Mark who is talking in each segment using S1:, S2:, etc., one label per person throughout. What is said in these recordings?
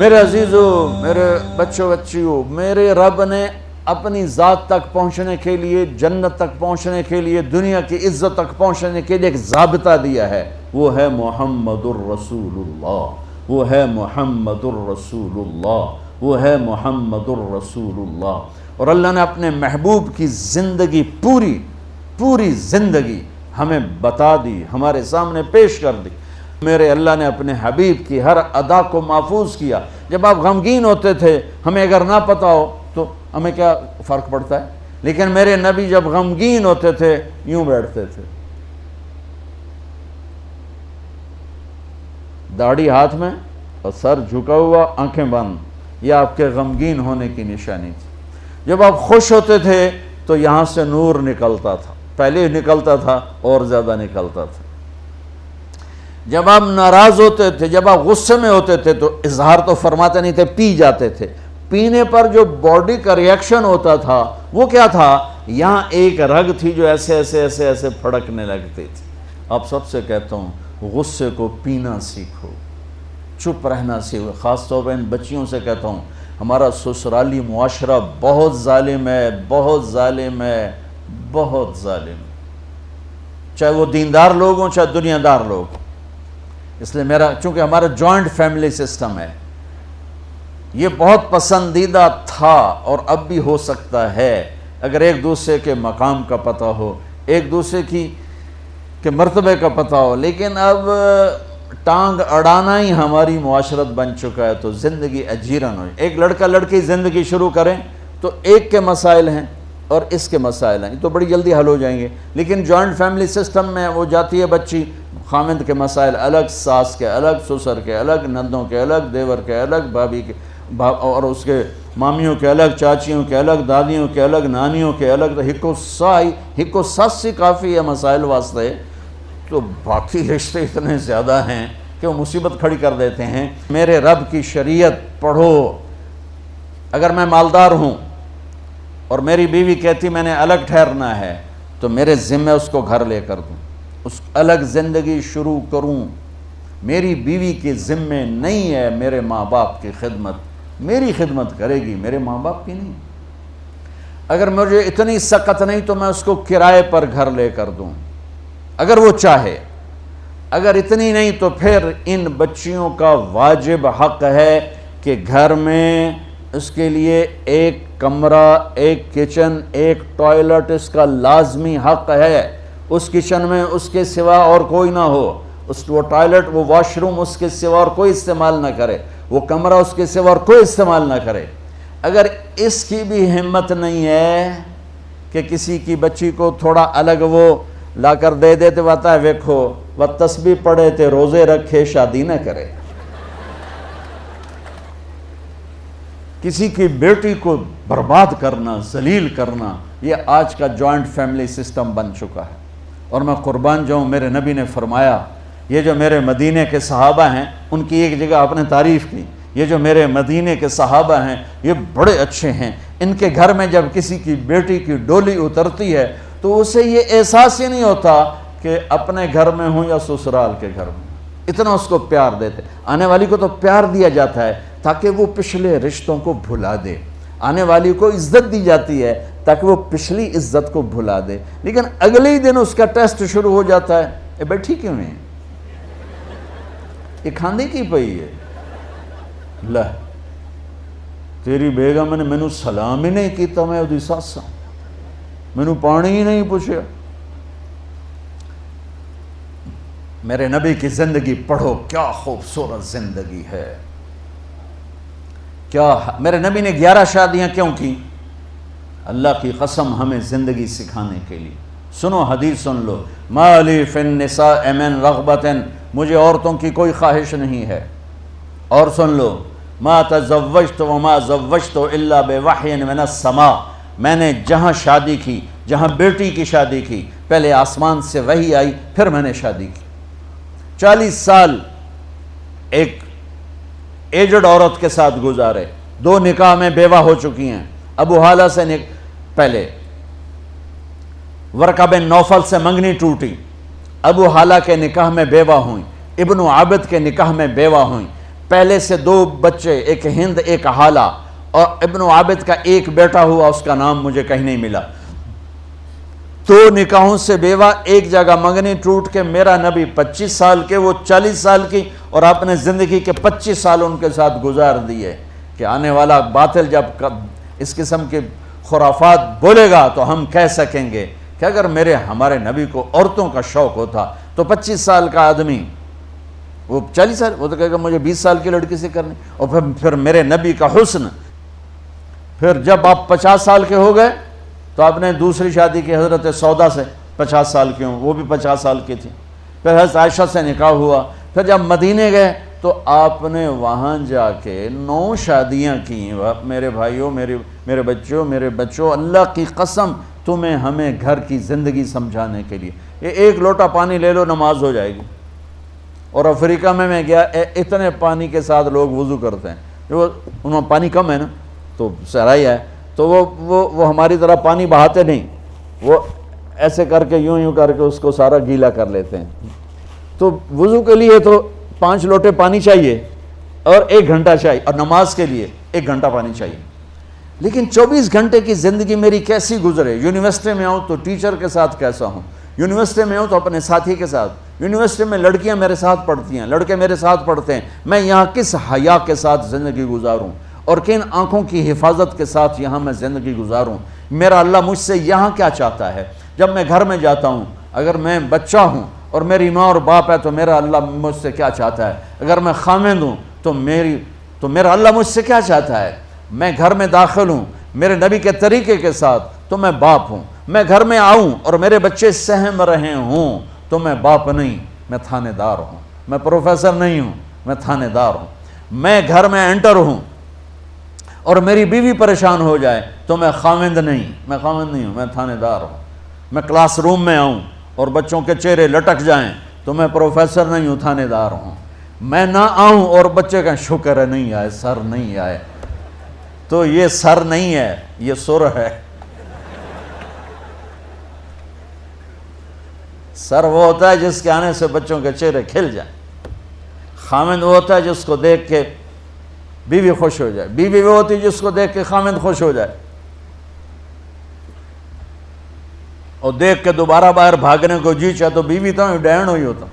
S1: میرے عزیزو، میرے بچوں بچیوں، میرے رب نے اپنی ذات تک پہنچنے کے لیے، جنت تک پہنچنے کے لیے، دنیا کی عزت تک پہنچنے کے لیے ایک ضابطہ دیا ہے، وہ ہے محمد الرسول اللہ، وہ ہے محمد الرسول اللہ، وہ ہے محمد الرسول اللہ۔ اور اللہ نے اپنے محبوب کی زندگی، پوری زندگی ہمیں بتا دی، ہمارے سامنے پیش کر دی۔ میرے اللہ نے اپنے حبیب کی ہر ادا کو محفوظ کیا۔ جب آپ غمگین ہوتے تھے، ہمیں اگر نہ پتا ہو تو ہمیں کیا فرق پڑتا ہے، لیکن میرے نبی جب غمگین ہوتے تھے یوں بیٹھتے تھے، داڑھی ہاتھ میں اور سر جھکا ہوا، آنکھیں بند۔ یہ آپ کے غمگین ہونے کی نشانی تھی۔ جب آپ خوش ہوتے تھے تو یہاں سے نور نکلتا تھا، پہلے نکلتا تھا اور زیادہ نکلتا تھا۔ جب آپ ناراض ہوتے تھے، جب آپ غصے میں ہوتے تھے تو اظہار تو فرماتے نہیں تھے، پی جاتے تھے۔ پینے پر جو باڈی کا ریاکشن ہوتا تھا وہ کیا تھا؟ یہاں ایک رگ تھی جو ایسے ایسے ایسے ایسے پھڑکنے لگتی تھی۔ اب سب سے کہتا ہوں، غصے کو پینا سیکھو، چپ رہنا سیکھو۔ خاص طور پر ان بچیوں سے کہتا ہوں، ہمارا سسرالی معاشرہ بہت ظالم ہے، بہت ظالم ہے، بہت ظالم، چاہے وہ دیندار لوگ ہوں چاہے دنیا دار لوگ۔ اس لیے چونکہ ہمارا جوائنٹ فیملی سسٹم ہے، یہ بہت پسندیدہ تھا اور اب بھی ہو سکتا ہے اگر ایک دوسرے کے مقام کا پتہ ہو، ایک دوسرے کے مرتبے کا پتہ ہو، لیکن اب ٹانگ اڑانا ہی ہماری معاشرت بن چکا ہے، تو زندگی اجیرن ہو۔ ایک لڑکا لڑکی زندگی شروع کریں تو ایک کے مسائل ہیں اور اس کے مسائل ہیں، یہ تو بڑی جلدی حل ہو جائیں گے، لیکن جوائنٹ فیملی سسٹم میں وہ جاتی ہے بچی، خامند کے مسائل الگ، ساس کے الگ، سسر کے الگ، نندوں کے الگ، دیور کے الگ، بھابھی کے اور اس کے مامیوں کے الگ، چاچیوں کے الگ، دادیوں کے الگ، نانیوں کے الگ، ہکو ساس کافی ہے مسائل واسطے، تو باقی رشتے اتنے زیادہ ہیں کہ وہ مصیبت کھڑی کر دیتے ہیں۔ میرے رب کی شریعت پڑھو۔ اگر میں مالدار ہوں اور میری بیوی کہتی میں نے الگ ٹھہرنا ہے تو میرے ذمہ اس کو گھر لے کر دوں، اس الگ زندگی شروع کروں۔ میری بیوی کے ذمہ نہیں ہے میرے ماں باپ کی خدمت، میری خدمت کرے گی، میرے ماں باپ کی نہیں۔ اگر مجھے اتنی سخت نہیں تو میں اس کو کرائے پر گھر لے کر دوں اگر وہ چاہے، اگر اتنی نہیں تو پھر ان بچیوں کا واجب حق ہے کہ گھر میں اس کے لیے ایک کمرہ، ایک کچن، ایک ٹوائلٹ اس کا لازمی حق ہے۔ اس کچن میں اس کے سوا اور کوئی نہ ہو، وہ ٹوائلٹ، وہ واش روم اس کے سوا اور کوئی استعمال نہ کرے، وہ کمرہ اس کے سوا اور کوئی استعمال نہ کرے۔ اگر اس کی بھی ہمت نہیں ہے کہ کسی کی بچی کو تھوڑا الگ وہ لا کر دے دیتے، بتا ہے ویکھو وہ تسبیح پڑھے تے روزے رکھے شادی نہ کرے۔ کسی کی بیٹی کو برباد کرنا، ذلیل کرنا، یہ آج کا جوائنٹ فیملی سسٹم بن چکا ہے۔ اور میں قربان جاؤں، میرے نبی نے فرمایا، یہ جو میرے مدینے کے صحابہ ہیں، ان کی ایک جگہ آپ نے تعریف کی، یہ جو میرے مدینے کے صحابہ ہیں یہ بڑے اچھے ہیں، ان کے گھر میں جب کسی کی بیٹی کی ڈولی اترتی ہے تو اسے یہ احساس ہی نہیں ہوتا کہ اپنے گھر میں ہوں یا سسرال کے گھر میں، اتنا اس کو پیار دیتے۔ آنے والی کو تو پیار دیا جاتا ہے تاکہ وہ پچھلے رشتوں کو بھلا دے، آنے والی کو عزت دی جاتی ہے تاکہ وہ پچھلی عزت کو بھلا دے، لیکن اگلے ہی دن اس کا ٹیسٹ شروع ہو جاتا ہے، یہ بیٹھی کیوں نہیں، یہ کھاندی کی پئی ہے، لہ تیری بیگم نے مینوں سلام ہی نہیں کیتا، میں اودی ساس ہاں، مینوں پانی ہی نہیں پوچھا۔ میرے نبی کی زندگی پڑھو، کیا خوبصورت زندگی ہے، کیا میرے نبی نے 11 شادیاں کیوں کی؟ اللہ کی قسم ہمیں زندگی سکھانے کے لیے۔ سنو حدیث سن لو، ما لی فی النساء من رغبت، مجھے عورتوں کی کوئی خواہش نہیں ہے۔ اور سن لو، ما تزوجت وما زوجت الا بوحی من السماء، میں نے جہاں شادی کی، جہاں بیٹی کی شادی کی، پہلے آسمان سے وحی آئی پھر میں نے شادی کی۔ 40 سال ایک ایجڈ عورت کے ساتھ گزارے، 2 نکاح میں بیوہ ہو چکی ہیں۔ ابو حالہ سے پہلے ورقہ بن نوفل سے منگنی ٹوٹی، ابو حالہ کے نکاح میں بیوہ ہوئیں، ابن عابد کے نکاح میں بیوہ ہوئیں، پہلے سے 2 بچے، ایک ہند ایک حالہ، اور ابن عابد کا ایک بیٹا ہوا، اس کا نام مجھے کہیں نہیں ملا۔ 2 نکاحوں سے بیوہ، ایک جگہ منگنی ٹوٹ کے میرا نبی 25 سال کے، وہ 40 سال کی، اور آپ نے زندگی کے 25 سال ان کے ساتھ گزار دیے کہ آنے والا باطل جب اس قسم کے خرافات بولے گا تو ہم کہہ سکیں گے کہ اگر ہمارے نبی کو عورتوں کا شوق ہوتا تو 25 سال کا آدمی، وہ 40 سال، وہ تو کہے گا مجھے 20 سال کی لڑکی سے کرنی، اور پھر میرے نبی کا حسن۔ پھر جب آپ 50 سال کے ہو گئے تو آپ نے دوسری شادی کی حضرت سودا سے، 50 سال کی ہوں، وہ بھی 50 سال کی تھی۔ پھر حضرت عائشہ سے نکاح ہوا۔ پھر جب مدینے گئے تو آپ نے وہاں جا کے 9 شادیاں کی۔ میرے بھائیوں، میرے بچوں، اللہ کی قسم تمہیں ہمیں گھر کی زندگی سمجھانے کے لیے، یہ 1 لوٹا پانی لے لو نماز ہو جائے گی۔ اور افریقہ میں گیا، اتنے پانی کے ساتھ لوگ وضو کرتے ہیں، جو انہوں پانی کم ہے نا تو صحرائی ہے، تو وہ ہماری طرح پانی بہاتے نہیں، وہ ایسے کر کے یوں کر کے اس کو سارا گیلا کر لیتے ہیں۔ تو وضو کے لیے تو 5 لوٹے پانی چاہیے اور 1 گھنٹہ چاہیے، اور نماز کے لیے 1 گھنٹہ پانی چاہیے۔ لیکن 24 گھنٹے کی زندگی میری کیسی گزرے؟ یونیورسٹی میں آؤں تو ٹیچر کے ساتھ کیسا ہوں، یونیورسٹی میں ہوں تو اپنے ساتھی کے ساتھ، یونیورسٹی میں لڑکیاں میرے ساتھ پڑھتی ہیں، لڑکے میرے ساتھ پڑھتے ہیں، میں یہاں کس حیا کے ساتھ زندگی گزاروں اور کن آنکھوں کی حفاظت کے ساتھ یہاں میں زندگی گزاروں؟ میرا اللہ مجھ سے یہاں کیا چاہتا ہے؟ جب میں گھر میں جاتا ہوں، اگر میں بچہ ہوں اور میری ماں اور باپ ہے تو میرا اللہ مجھ سے کیا چاہتا ہے؟ اگر میں خامند ہوں تو میرا اللہ مجھ سے کیا چاہتا ہے؟ میں گھر میں داخل ہوں میرے نبی کے طریقے کے ساتھ تو میں باپ ہوں، میں گھر میں آؤں اور میرے بچے سہم رہے ہوں تو میں باپ نہیں، میں تھانے دار ہوں، میں پروفیسر نہیں ہوں، میں تھانے دار ہوں۔ میں گھر میں انٹر ہوں اور میری بیوی پریشان ہو جائے تو میں خامند نہیں ہوں، میں تھانے دار ہوں۔ میں کلاس روم میں آؤں اور بچوں کے چہرے لٹک جائیں تو میں پروفیسر نہیں ہوں، تھانے دار ہوں۔ میں نہ آؤں اور بچے کہیں شکر ہے نہیں آئے، سر نہیں آئے، تو یہ سر نہیں ہے، یہ سر ہے۔ سر وہ ہوتا ہے جس کے آنے سے بچوں کے چہرے کھل جائیں، خامند وہ ہوتا ہے جس کو دیکھ کے بیوی خوش ہو جائے، بیوی وہ ہوتی ہے جس کو دیکھ کے خامند خوش ہو جائے، اور دیکھ کے دوبارہ باہر بھاگنے کو جی چاہے تو بیوی تو ڈین ہوئی ہوتا۔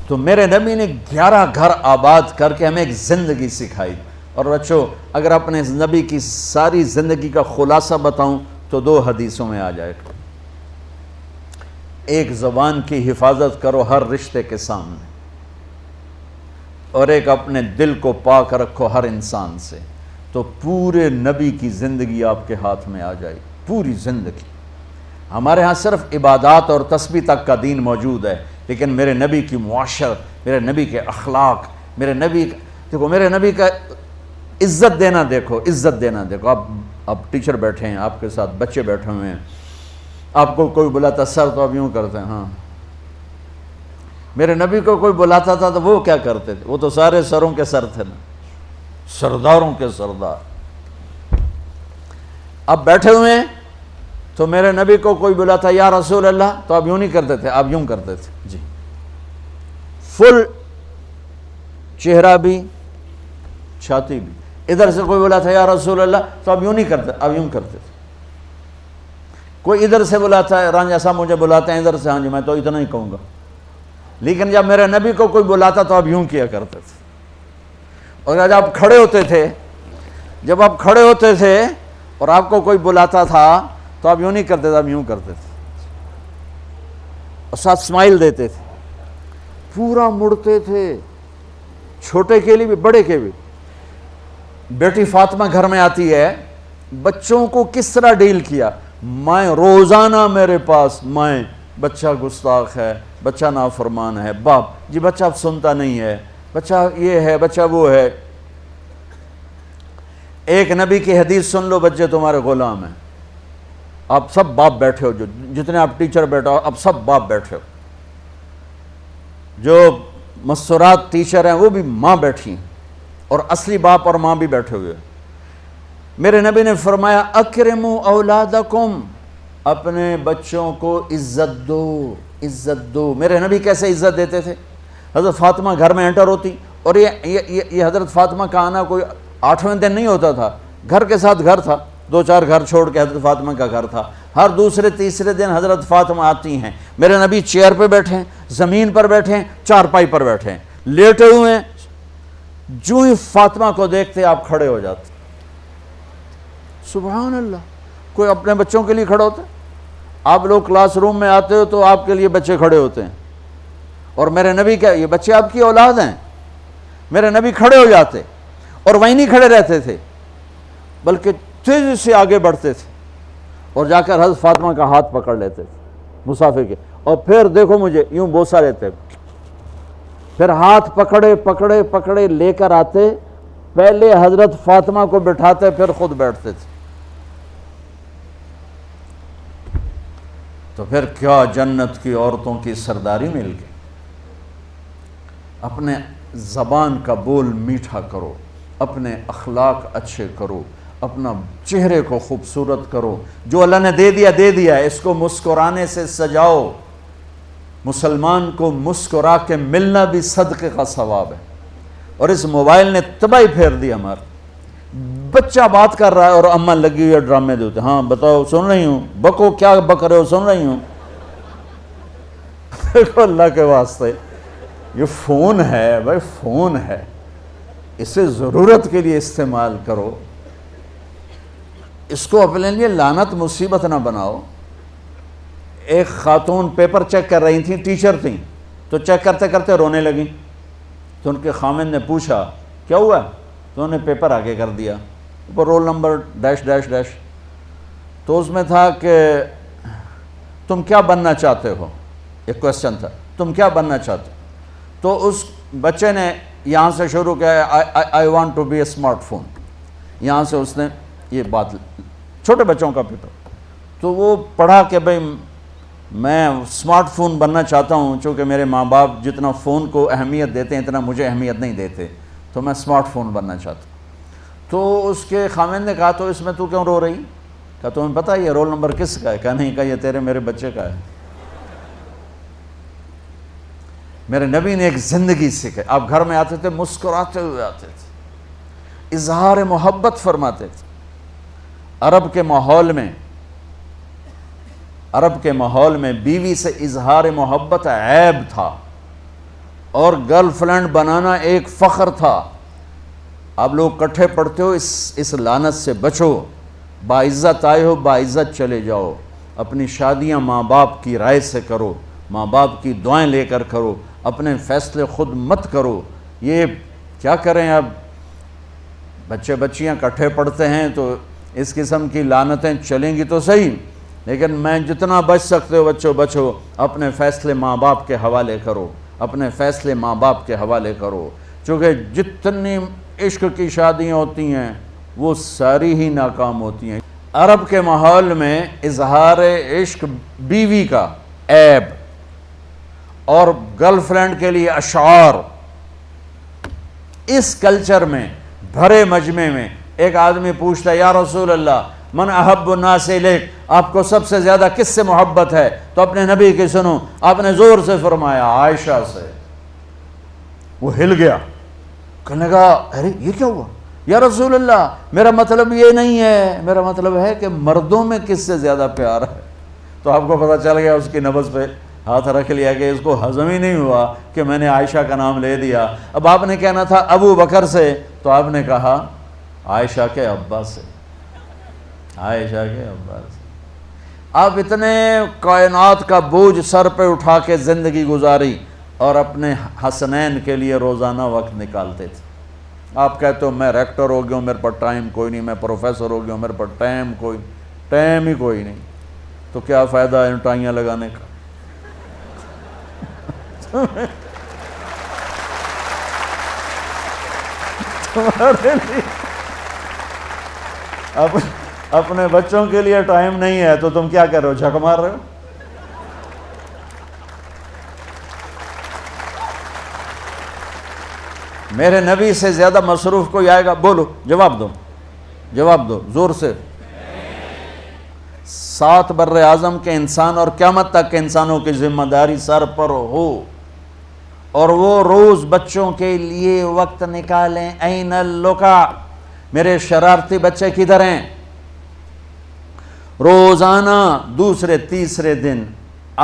S1: تو میرے نبی نے 11 گھر آباد کر کے ہمیں ایک زندگی سکھائی۔ اور بچوں، اگر اپنے نبی کی ساری زندگی کا خلاصہ بتاؤں تو 2 حدیثوں میں آ جائے گا۔ ایک، زبان کی حفاظت کرو ہر رشتے کے سامنے، اور ایک، اپنے دل کو پاک رکھو ہر انسان سے، تو پورے نبی کی زندگی آپ کے ہاتھ میں آ جائے، پوری زندگی۔ ہمارے ہاں صرف عبادات اور تسبیح تک کا دین موجود ہے، لیکن میرے نبی کی معاشرت، میرے نبی کے اخلاق، میرے نبی کا عزت دینا دیکھو، عزت دینا دیکھو۔ آپ ٹیچر بیٹھے ہیں، آپ کے ساتھ بچے بیٹھے ہوئے ہیں، آپ کو کوئی بلاتا سر تو آپ یوں کرتے ہیں، ہاں۔ میرے نبی کو کوئی بلاتا تھا تو وہ کیا کرتے تھے؟ وہ تو سارے سروں کے سر تھے نا، سرداروں کے سردار۔ اب بیٹھے ہوئے ہیں تو میرے نبی کو کوئی بلاتا یا رسول اللہ تو آپ یوں نہیں کرتے تھے، آپ یوں کرتے تھے، جی، فل چہرہ بھی چھاتی بھی۔ ادھر سے کوئی بلاتا یا رسول اللہ تو آپ یوں نہیں کرتے، آپ یوں کرتے تھے۔ کوئی ادھر سے بلاتا ہے، رانجھا صاحب مجھے بلاتے ہیں ادھر سے، ہاں جی میں تو اتنا ہی کہوں گا۔ لیکن جب میرے نبی کو کوئی بلاتا تو آپ یوں کیا کرتے تھے۔ اور جب آپ کھڑے ہوتے تھے اور آپ کو کوئی بلاتا تھا تو آپ یوں نہیں کرتے تھے، آپ یوں کرتے تھے، اور ساتھ اسمائل دیتے تھے، پورا مڑتے تھے، چھوٹے کے لیے بھی بڑے کے بھی۔ بیٹی فاطمہ گھر میں آتی ہے، بچوں کو کس طرح ڈیل کیا؟ میں روزانہ میرے پاس بچہ گستاخ ہے، بچہ نافرمان ہے، باپ جی بچہ اب سنتا نہیں ہے، بچہ یہ ہے، بچہ وہ ہے۔ ایک نبی کی حدیث سن لو، بچے تمہارے غلام ہیں۔ آپ سب باپ بیٹھے ہو، جتنے آپ ٹیچر بیٹھا ہو، اب سب باپ بیٹھے ہو۔ جو مستورات ٹیچر ہیں وہ بھی ماں بیٹھی ہیں، اور اصلی باپ اور ماں بھی بیٹھے ہوئے۔ میرے نبی نے فرمایا اکرموا اولادکم، اپنے بچوں کو عزت دو، عزت دو۔ میرے نبی کیسے عزت دیتے تھے؟ حضرت فاطمہ گھر میں انٹر ہوتی، اور یہ حضرت فاطمہ کا آنا کوئی 8ویں دن نہیں ہوتا تھا، گھر کے ساتھ گھر تھا، 2-4 گھر چھوڑ کے حضرت فاطمہ کا گھر تھا۔ ہر دوسرے تیسرے دن حضرت فاطمہ آتی ہیں، میرے نبی چیئر پہ بیٹھے ہیں، زمین پر بیٹھے ہیں، چارپائی پر بیٹھے ہیں، لیٹے ہوئے ہیں، جو ہی فاطمہ کو دیکھتے آپ کھڑے ہو جاتے۔ سبحان اللہ، کوئی اپنے بچوں کے لیے کھڑا ہوتا ہے؟ آپ لوگ کلاس روم میں آتے ہو تو آپ کے لیے بچے کھڑے ہوتے ہیں، اور میرے نبی کیا، یہ بچے آپ کی اولاد ہیں، میرے نبی کھڑے ہو جاتے، اور وہیں نہیں کھڑے رہتے تھے بلکہ تیزی سے آگے بڑھتے تھے، اور جا کر حضرت فاطمہ کا ہاتھ پکڑ لیتے تھے مسافر کے، اور پھر دیکھو مجھے یوں بوسہ لیتے، پھر ہاتھ پکڑے پکڑے پکڑے لے کر آتے، پہلے حضرت فاطمہ کو بٹھاتے پھر خود بیٹھتے تھے۔ تو پھر کیا جنت کی عورتوں کی سرداری مل گئی۔ اپنے زبان کا بول میٹھا کرو، اپنے اخلاق اچھے کرو، اپنا چہرے کو خوبصورت کرو، جو اللہ نے دے دیا ہے، اس کو مسکرانے سے سجاؤ۔ مسلمان کو مسکرا کے ملنا بھی صدقے کا ثواب ہے، اور اس موبائل نے تباہی پھیر دی ہمارا۔ بچہ بات کر رہا ہے اور اماں لگی ہوئی ہے ڈرامے دیتے، ہاں بتاؤ سن رہی ہوں، بکو کیا بک رہے ہو، سن رہی ہوں۔ دیکھو اللہ کے واسطے، یہ فون ہے بھائی، فون ہے، اسے ضرورت کے لیے استعمال کرو، اس کو اپنے لیے لعنت مصیبت نہ بناؤ۔ ایک خاتون پیپر چیک کر رہی تھیں، ٹیچر تھیں، تو چیک کرتے کرتے رونے لگیں، تو ان کے خامن نے پوچھا کیا ہوا، تو انہوں نے پیپر آگے کر دیا، اوپر roll number dash dash dash, تو اس میں تھا کہ تم کیا بننا چاہتے ہو، ایک کویسچن تھا، تم کیا بننا چاہتے ہو؟ تو اس بچے نے یہاں سے شروع کیا، I want to be a smart phone, یہاں سے اس نے یہ بات، چھوٹے بچوں کا پیپر، تو وہ پڑھا کہ بھئی میں اسمارٹ فون بننا چاہتا ہوں، چونکہ میرے ماں باپ جتنا فون کو اہمیت دیتے ہیں اتنا مجھے اہمیت نہیں دیتے، تو میں اسمارٹ فون بننا چاہتا ہوں۔ تو اس کے خامن نے کہا تو اس میں تو کیوں رو رہی؟ کہا تمہیں پتہ یہ رول نمبر کس کا ہے؟ کہا نہیں، کہا یہ تیرے میرے بچے کا ہے۔ میرے نبی نے ایک زندگی سکھائی، آپ گھر میں آتے تھے مسکراتے ہوئے آتے تھے، اظہار محبت فرماتے تھے۔ عرب کے ماحول میں بیوی سے اظہار محبت عیب تھا، اور گرل فرینڈ بنانا ایک فخر تھا۔ آپ لوگ کٹھے پڑھتے ہو، اس لعنت سے بچو، باعزت آئے ہو باعزت چلے جاؤ، اپنی شادیاں ماں باپ کی رائے سے کرو، ماں باپ کی دعائیں لے کر کرو، اپنے فیصلے خود مت کرو۔ یہ کیا کریں، اب بچے بچیاں کٹھے پڑھتے ہیں تو اس قسم کی لعنتیں چلیں گی تو صحیح، لیکن میں جتنا بچ سکتے ہو بچو بچو، اپنے فیصلے ماں باپ کے حوالے کرو، اپنے فیصلے ماں باپ کے حوالے کرو، چونکہ جتنی عشق کی شادیاں ہوتی ہیں وہ ساری ہی ناکام ہوتی ہیں۔ عرب کے ماحول میں اظہار عشق بیوی کا عیب، اور گرل فرینڈ کے لیے اشعار۔ اس کلچر میں بھرے مجمع میں ایک آدمی پوچھتا ہے یا رسول اللہ من احب الناس الیک، آپ کو سب سے زیادہ کس سے محبت ہے؟ تو اپنے نبی کی سنو، آپ نے زور سے فرمایا عائشہ سے۔ وہ ہل گیا، کہنے لگا ارے یہ کیا ہوا یا رسول اللہ، میرا مطلب یہ نہیں ہے، میرا مطلب ہے کہ مردوں میں کس سے زیادہ پیار ہے۔ تو آپ کو پتہ چل گیا، اس کی نبض پہ ہاتھ رکھ لیا کہ اس کو ہضم ہی نہیں ہوا کہ میں نے عائشہ کا نام لے دیا۔ اب آپ نے کہنا تھا ابو بکر سے، تو آپ نے کہا عائشہ کے ابا سے، عائشہ کے ابا سے۔ آپ اتنے کائنات کا بوجھ سر پہ اٹھا کے زندگی گزاری، اور اپنے حسنین کے لیے روزانہ وقت نکالتے تھے۔ آپ کہتے ہو میں ریکٹر ہو گیا ہوں، میرے پر ٹائم کوئی نہیں، میں پروفیسر ہو گیا ہوں، میرے پر ٹائم ہی کوئی نہیں، تو کیا فائدہ ہے ٹائیاں لگانے کا؟ تمہارے لیے اپنے بچوں کے لیے ٹائم نہیں ہے تو تم کیا کر رہے ہو، جھک مار رہے ہو؟ میرے نبی سے زیادہ مصروف کوئی آئے گا؟ بولو، جواب دو زور سے۔ 7 بر اعظم کے انسان اور قیامت تک کے انسانوں کی ذمہ داری سر پر ہو، اور وہ روز بچوں کے لیے وقت نکالیں. این اللقا، میرے شرارتی بچے کدھر ہیں؟ روزانہ دوسرے تیسرے دن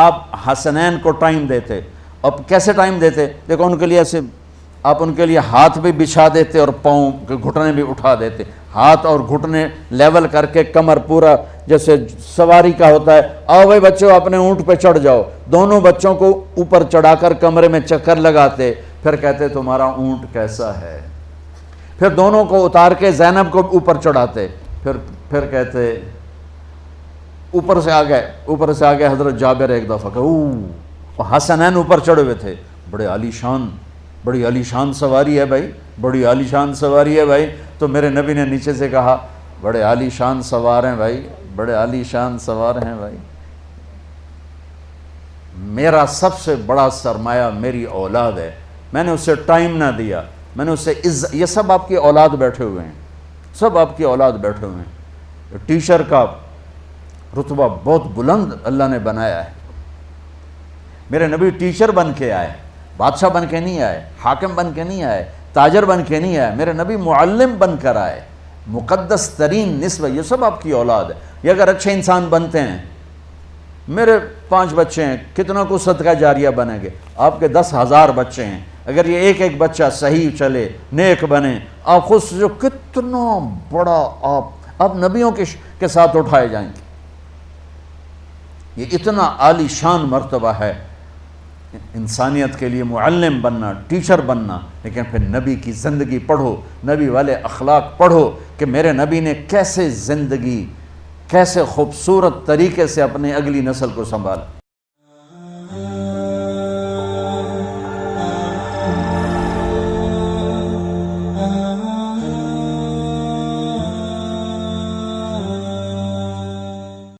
S1: آپ حسنین کو ٹائم دیتے. اب کیسے ٹائم دیتے؟ دیکھو ان کے لیے ایسے آپ ان کے لیے ہاتھ بھی بچھا دیتے اور پاؤں کے گھٹنے بھی اٹھا دیتے. ہاتھ اور گھٹنے لیول کر کے کمر پورا جیسے سواری کا ہوتا ہے. آؤ بھائی بچوں اپنے اونٹ پہ چڑھ جاؤ. دونوں بچوں کو اوپر چڑھا کر کمرے میں چکر لگاتے. پھر کہتے تمہارا اونٹ کیسا ہے. پھر دونوں کو اتار کے زینب کو اوپر چڑھاتے. پھر کہتے اوپر سے آ گئے حضرت جابر ایک دفعہ کہ حسنین اوپر چڑھے ہوئے تھے. بڑی عالی شان سواری ہے بھائی، بڑی عالی شان سواری ہے بھائی. تو میرے نبی نے نیچے سے کہا بڑے عالی شان سوار ہیں بھائی، بڑے عالی شان سوار ہیں بھائی. میرا سب سے بڑا سرمایہ میری اولاد ہے. میں نے اسے ٹائم نہ دیا، میں نے اسے یہ سب آپ کی اولاد بیٹھے ہوئے ہیں، سب آپ کی اولاد بیٹھے ہوئے ہیں. ٹیچر کا رتبہ بہت بلند اللہ نے بنایا ہے. میرے نبی ٹیچر بن کے آئے، بادشاہ بن کے نہیں آئے، حاکم بن کے نہیں آئے، تاجر بن کے نہیں آئے. میرے نبی معلم بن کر آئے. مقدس ترین نسبہ، یہ سب آپ کی اولاد ہے. یہ اگر اچھے انسان بنتے ہیں، میرے 5 بچے ہیں، کتنا کو صدقہ جاریہ بنیں گے؟ آپ کے 10,000 بچے ہیں، اگر یہ ایک ایک بچہ صحیح چلے، نیک بنے، آپ خود جو کتنا بڑا آپ نبیوں کے ساتھ اٹھائے جائیں گے. یہ اتنا عالی شان مرتبہ ہے انسانیت کے لیے معلم بننا، ٹیچر بننا. لیکن پھر نبی کی زندگی پڑھو، نبی والے اخلاق پڑھو کہ میرے نبی نے کیسے زندگی، کیسے خوبصورت طریقے سے اپنی اگلی نسل کو سنبھالا.